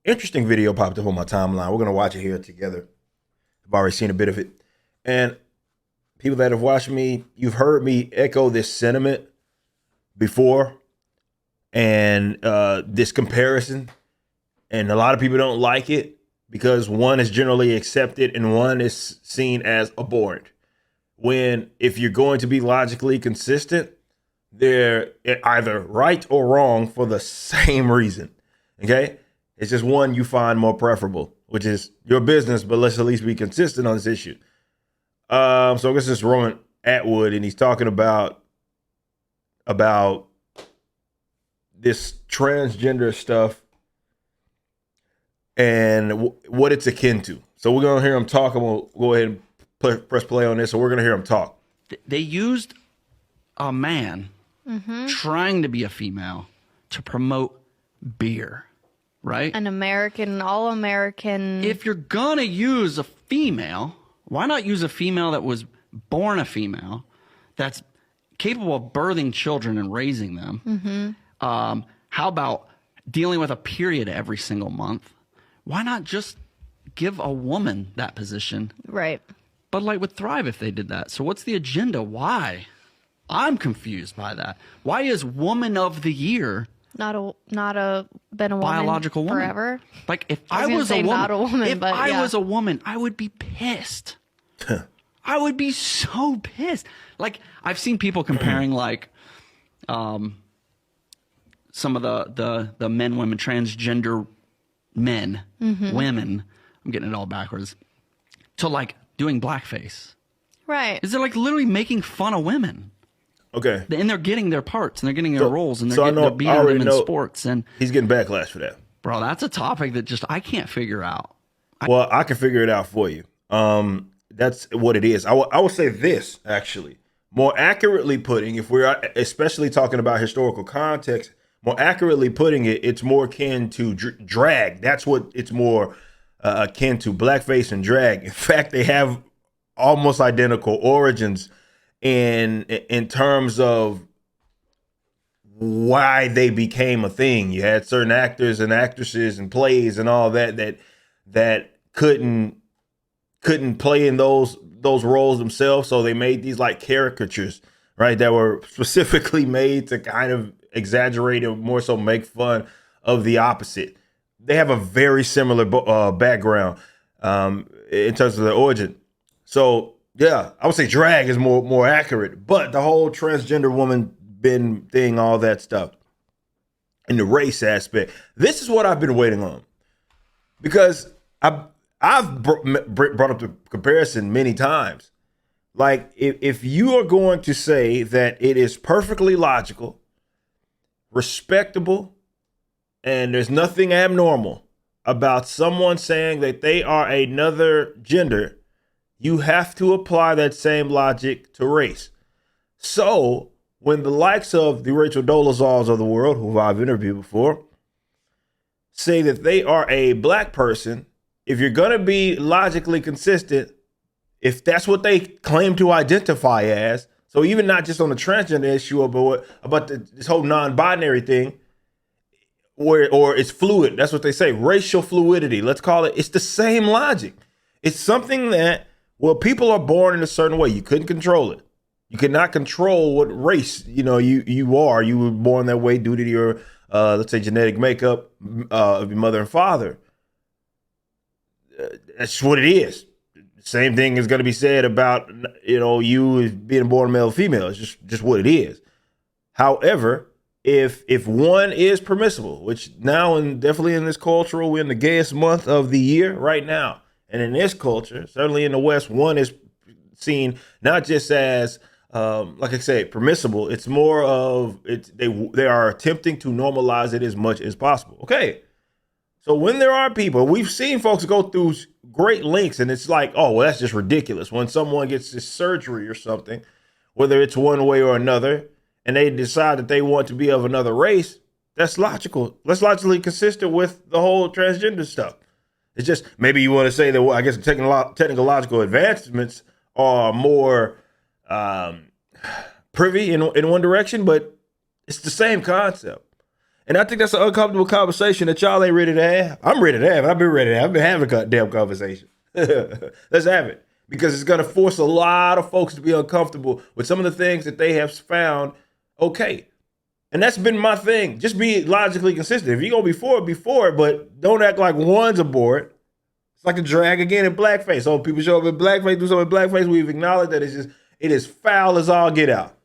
interesting video popped up on my timeline. We're gonna watch it here together. I've already seen a bit of it, and people that have watched me, you've heard me echo this sentiment before, and this comparison, and a lot of people don't like it because one is generally accepted and one is seen as abhorrent. When if you're going to be logically consistent, they're either right or wrong for the same reason. Okay? It's just one you find more preferable, which is your business, but let's at least be consistent on this issue. So I guess it's Roman Atwood, and he's talking about this transgender stuff and what it's akin to. So we're gonna hear him talk, and we'll go ahead and press play on this. So we're gonna hear him talk. They used a man trying to be a female to promote beer, right? An American, all-American. If you're gonna use a female, why not use a female that was born a female, that's capable of birthing children and raising them? How about dealing with a period every single month? Why not just give a woman that position? Right. Bud Light would thrive if they did that. So what's the agenda? Why? I'm confused by that. Why is Woman of the Year Not a been a woman biological woman forever? Like if I I was was gonna a say woman, not a woman, if but I yeah. was a woman, I would be pissed. I would be so pissed. Like I've seen people comparing like some of the men, women, transgender men, women. I'm getting it all backwards. To like doing blackface. Right. Is it like literally making fun of women? Okay. And they're getting their parts and they're getting their roles and they're, so I getting, know- they're being I already them in know- sports. And He's getting backlash for that. bro, that's a topic that just I can't figure out. Well, I can figure it out for you. That's what it is. I will say this, actually. More accurately putting, if we're especially talking about historical context, more accurately putting it, it's more akin to drag. That's what it's more akin to, blackface and drag. In fact, they have almost identical origins in terms of why they became a thing. You had certain actors and actresses and plays and all that couldn't play in those roles themselves, so they made these like caricatures, right, that were specifically made to kind of exaggerate and more so make fun of the opposite. They have a very similar background in terms of their origin. So yeah, I would say drag is more accurate, but the whole transgender woman bin thing, all that stuff, and the race aspect, this is what I've been waiting on, because I've brought up the comparison many times. Like, if you are going to say that it is perfectly logical, respectable, and there's nothing abnormal about someone saying that they are another gender, you have to apply that same logic to race. So when the likes of the Rachel Dolezals of the world, who I've interviewed before, say that they are a black person, if you're going to be logically consistent, if that's what they claim to identify as, so even not just on the transgender issue, but about this whole non-binary thing, or it's fluid, that's what they say, racial fluidity, let's call it, it's the same logic. It's something that, well, people are born in a certain way. You couldn't control it. You cannot control what race, you are. You were born that way due to your, let's say, genetic makeup of your mother and father. That's what it is. Same thing is going to be said about, you being born male or female. It's just what it is. However, if one is permissible, which now and definitely in this culture, we're in the gayest month of the year right now. And in this culture, certainly in the West, one is seen not just as, like I said, permissible. It's more of they are attempting to normalize it as much as possible. Okay. So when there are people, we've seen folks go through great lengths, and it's like, oh, well, that's just ridiculous. When someone gets this surgery or something, whether it's one way or another, and they decide that they want to be of another race, that's logical. That's logically consistent with the whole transgender stuff. It's just maybe you want to say that, well, I guess technological advancements are more privy in one direction, but it's the same concept. And I think that's an uncomfortable conversation that y'all ain't ready to have. I'm ready to have it. I've been ready to have it. I've been having a damn conversation. Let's have it. Because it's going to force a lot of folks to be uncomfortable with some of the things that they have found okay. And that's been my thing. Just be logically consistent. If you're going to be for it, but don't act like one's aboard. It's like the drag again in blackface. Oh, people show up in blackface, do something in blackface. We've acknowledged that it is foul as all get out.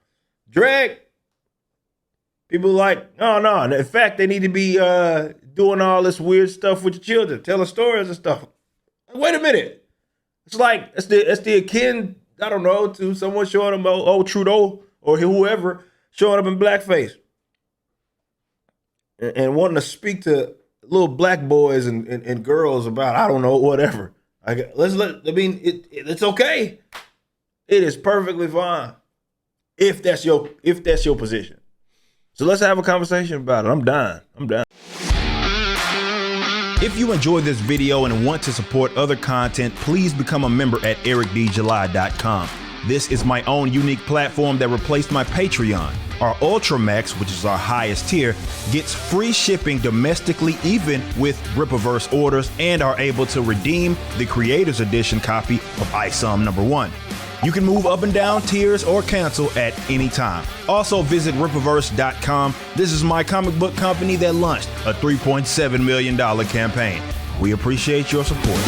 Drag, people like, oh, no. In fact, they need to be doing all this weird stuff with your children, telling stories and stuff. Wait a minute. It's like, it's the akin, I don't know, to someone showing them old Trudeau or whoever showing up in blackface and wanting to speak to little black boys and girls about, I don't know, whatever. It's okay. It is perfectly fine if that's your position. So let's have a conversation about it. I'm done. If you enjoyed this video and want to support other content, please become a member at ericdjuly.com. This is my own unique platform that replaced my Patreon. Our Ultramax, which is our highest tier, gets free shipping domestically even with Rippaverse orders and are able to redeem the Creators Edition copy of ISOM #1. You can move up and down tiers or cancel at any time. Also visit Rippaverse.com. This is my comic book company that launched a $3.7 million campaign. We appreciate your support.